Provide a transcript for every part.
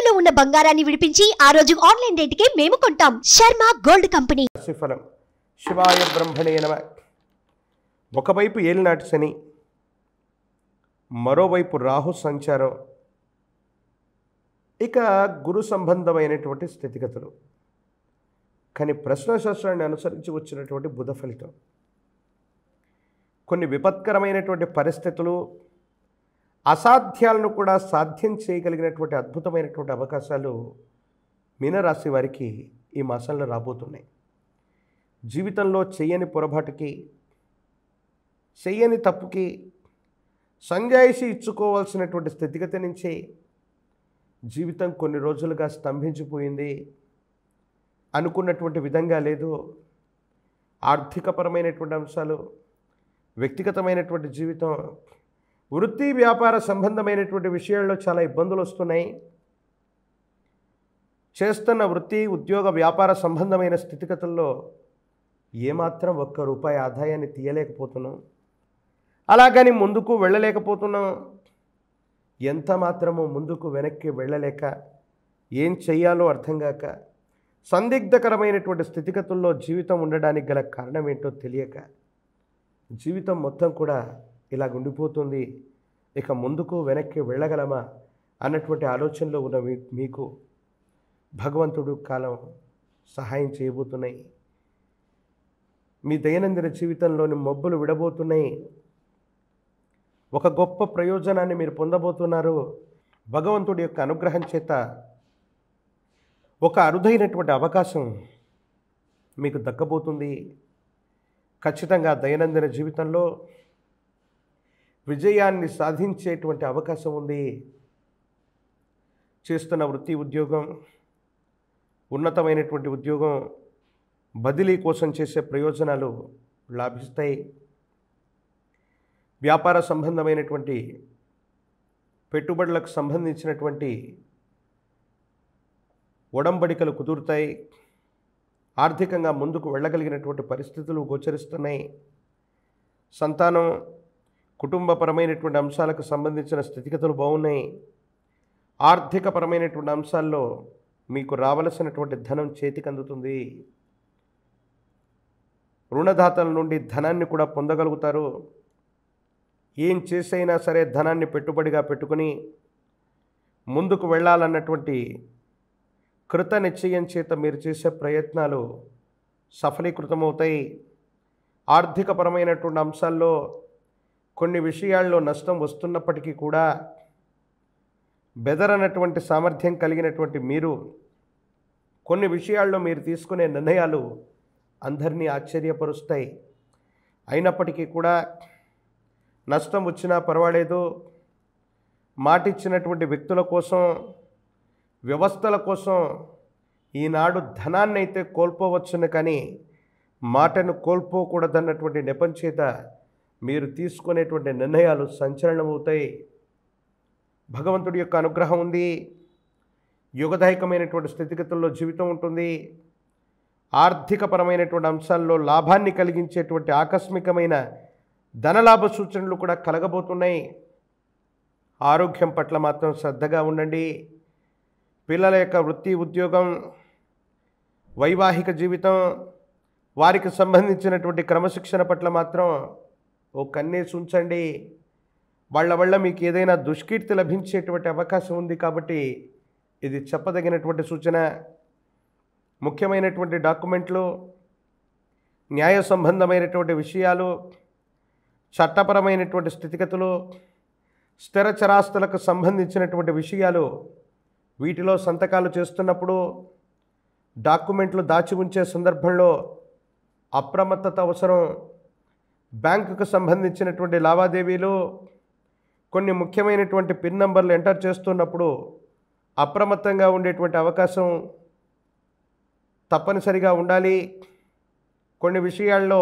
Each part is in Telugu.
తాకట్టులో ఉన్న బంగారాన్ని విడిపించి ఆ రోజు ఆన్లైన్ రేటుకే మేము కొంటాం. Sharma gold company. రాశిఫలం. శివాయ బ్రహ్మణే నమః. ఒకవైపు ఏలినాటి శని, మరోవైపు రాహు సంచారం, ఇక గురు సంబంధమైనటువంటి స్థితిగతులు. కానీ ప్రశ్నశాస్త్రాన్ని అనుసరించి వచ్చినటువంటి బుధ ఫలితం. కొన్ని విపత్కరమైనటువంటి పరిస్థితులు, అసాధ్యాలను కూడా సాధ్యం చేయగలిగినటువంటి అద్భుతమైనటువంటి అవకాశాలు మీనరాశి వారికి ఈ మాసంలో రాబోతున్నాయి. జీవితంలో చెయ్యని పొరపాటుకి, చెయ్యని తప్పుకి సంజాయిషి ఇచ్చుకోవాల్సినటువంటి స్థితిగతి నుంచి జీవితం కొన్ని రోజులుగా స్తంభించిపోయింది, అనుకున్నటువంటి విధంగా లేదు, ఆర్థికపరమైనటువంటి అంశాలు, వ్యక్తిగతమైనటువంటి జీవితం, వృత్తి వ్యాపార సంబంధమైనటువంటి విషయాల్లో చాలా ఇబ్బందులు వస్తున్నాయి. చేస్తున్న వృత్తి ఉద్యోగ వ్యాపార సంబంధమైన స్థితిగతుల్లో ఏమాత్రం ఒక్క రూపాయి ఆదాయాన్ని తీయలేకపోతున్నాం. అలాగని ముందుకు వెళ్ళలేకపోతున్నాం. ఎంత మాత్రమో ముందుకు వెనక్కి వెళ్ళలేక, ఏం చెయ్యాలో అర్థం కాక, సందిగ్ధకరమైనటువంటి స్థితిగతుల్లో జీవితం ఉండడానికి గల కారణం ఏంటో తెలియక జీవితం మొత్తం కూడా ఇలా ఉండిపోతుంది. ఇక ముందుకు వెనక్కి వెళ్ళగలమా అన్నటువంటి ఆలోచనలో ఉన్న మీకు భగవంతుడు కాలం సహాయం చేయబోతున్నాయి. మీ దైనందిన జీవితంలోని మబ్బులు విడబోతున్నాయి. ఒక గొప్ప ప్రయోజనాన్ని మీరు పొందబోతున్నారు. భగవంతుడి యొక్క అనుగ్రహం చేత ఒక అరుదైనటువంటి అవకాశం మీకు దక్కబోతుంది. ఖచ్చితంగా దైనందిన జీవితంలో విజయాన్ని సాధించేటువంటి అవకాశం ఉంది. చేస్తున్న వృత్తి ఉద్యోగం, ఉన్నతమైనటువంటి ఉద్యోగం, బదిలీ కోసం చేసే ప్రయోజనాలు లాభిస్తాయి. వ్యాపార సంబంధమైనటువంటి పెట్టుబడులకు సంబంధించినటువంటి ఒడంబడికలు కుదురుతాయి. ఆర్థికంగా ముందుకు వెళ్ళగలిగినటువంటి పరిస్థితులు గోచరిస్తున్నాయి. సంతానం, కుటుంబపరమైనటువంటి అంశాలకు సంబంధించిన స్థితిగతులు బాగున్నాయి. ఆర్థికపరమైనటువంటి అంశాల్లో మీకు రావలసినటువంటి ధనం చేతికి అందుతుంది. రుణదాతల నుండి ధనాన్ని కూడా పొందగలుగుతారు. ఏం చేసైనా సరే ధనాన్ని పెట్టుబడిగా పెట్టుకుని ముందుకు వెళ్ళాలన్నటువంటి కృత నిశ్చయం చేత మీరు చేసే ప్రయత్నాలు సఫలీకృతమవుతాయి. ఆర్థికపరమైనటువంటి అంశాల్లో కొన్ని విషయాల్లో నష్టం వస్తున్నప్పటికీ కూడా బెదరనటువంటి సామర్థ్యం కలిగినటువంటి మీరు కొన్ని విషయాల్లో మీరు తీసుకునే నిర్ణయాలు అందరినీ ఆశ్చర్యపరుస్తాయి. అయినప్పటికీ కూడా నష్టం వచ్చినా పర్వాలేదు, మాటిచ్చినటువంటి వ్యక్తుల కోసం, వ్యవస్థల కోసం ఈనాడు ధనాన్ని అయితే కోల్పోవచ్చును, కానీ మాటను కోల్పోకూడదన్నటువంటి నెపం చేత మీరు తీసుకునేటువంటి నిర్ణయాలు సంచలనమవుతాయి. భగవంతుడి యొక్క అనుగ్రహం ఉంది. యుగదాయకమైనటువంటి స్థితిగతుల్లో జీవితం ఉంటుంది. ఆర్థికపరమైనటువంటి అంశాల్లో లాభాన్ని కలిగించేటువంటి ఆకస్మికమైన ధనలాభ సూచనలు కూడా కలగబోతున్నాయి. ఆరోగ్యం పట్ల మాత్రం శ్రద్ధగా ఉండండి. పిల్లల యొక్క వృత్తి ఉద్యోగం, వైవాహిక జీవితం, వారికి సంబంధించినటువంటి క్రమశిక్షణ పట్ల మాత్రం ఓ కన్నేసి ఉంచండి. వాళ్ళ వల్ల మీకు ఏదైనా దుష్కీర్తి లభించేటువంటి అవకాశం ఉంది. కాబట్టి ఇది చెప్పదగినటువంటి సూచన. ముఖ్యమైనటువంటి డాక్యుమెంట్లు, న్యాయ సంబంధమైనటువంటి విషయాలు, చట్టపరమైనటువంటి స్థితిగతులు, స్థిర చరాస్తులకు సంబంధించినటువంటి విషయాలు, వీటిలో సంతకాలు చేస్తున్నప్పుడు, డాక్యుమెంట్లు దాచి ఉంచే సందర్భంలో అప్రమత్తత అవసరం. బ్యాంకుకు సంబంధించినటువంటి లావాదేవీలు, కొన్ని ముఖ్యమైనటువంటి పిన్ నంబర్లు ఎంటర్ చేస్తున్నప్పుడు అప్రమత్తంగా ఉండేటువంటి అవకాశం తప్పనిసరిగా ఉండాలి. కొన్ని విషయాల్లో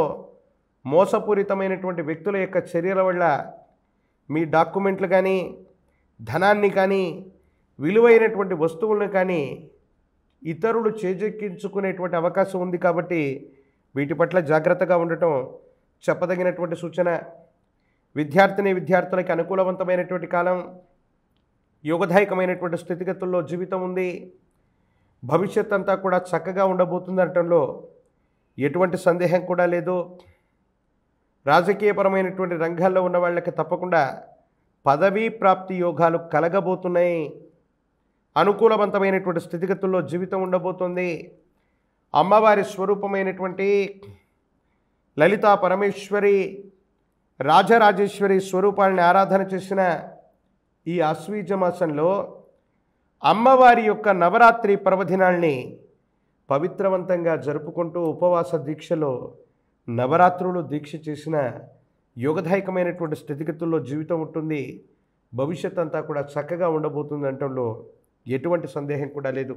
మోసపూరితమైనటువంటి వ్యక్తుల యొక్క చర్యల వల్ల మీ డాక్యుమెంట్లు కానీ, ధనాన్ని కానీ, విలువైనటువంటి వస్తువులను కానీ ఇతరులు చేజెక్కించుకునేటువంటి అవకాశం ఉంది. కాబట్టి వీటి పట్ల జాగ్రత్తగా ఉండటం చెప్పదగినటువంటి సూచన. విద్యార్థిని విద్యార్థులకి అనుకూలవంతమైనటువంటి కాలం. యోగదాయకమైనటువంటి స్థితిగతుల్లో జీవితం ఉంది. భవిష్యత్ అంతా కూడా చక్కగా ఉండబోతుంది అనటంలో ఎటువంటి సందేహం కూడా లేదు. రాజకీయపరమైనటువంటి రంగాల్లో ఉన్న వాళ్ళకి తప్పకుండా పదవీ ప్రాప్తి యోగాలు కలగబోతున్నాయి. అనుకూలవంతమైనటువంటి స్థితిగతుల్లో జీవితం ఉండబోతుంది. అమ్మవారి స్వరూపమైనటువంటి లలితా పరమేశ్వరి, రాజరాజేశ్వరి స్వరూపాన్ని ఆరాధన చేసిన ఈ ఆశ్వీజ మాసంలో అమ్మవారి యొక్క నవరాత్రి పర్వదినాల్ని పవిత్రవంతంగా జరుపుకుంటూ ఉపవాస దీక్షలో నవరాత్రులు దీక్ష చేసిన యోగదాయకమైనటువంటి స్థితిగతుల్లో జీవితం ఉంటుంది. భవిష్యత్ అంతా కూడా చక్కగా ఉండబోతుంది అనటంలో ఎటువంటి సందేహం కూడా లేదు.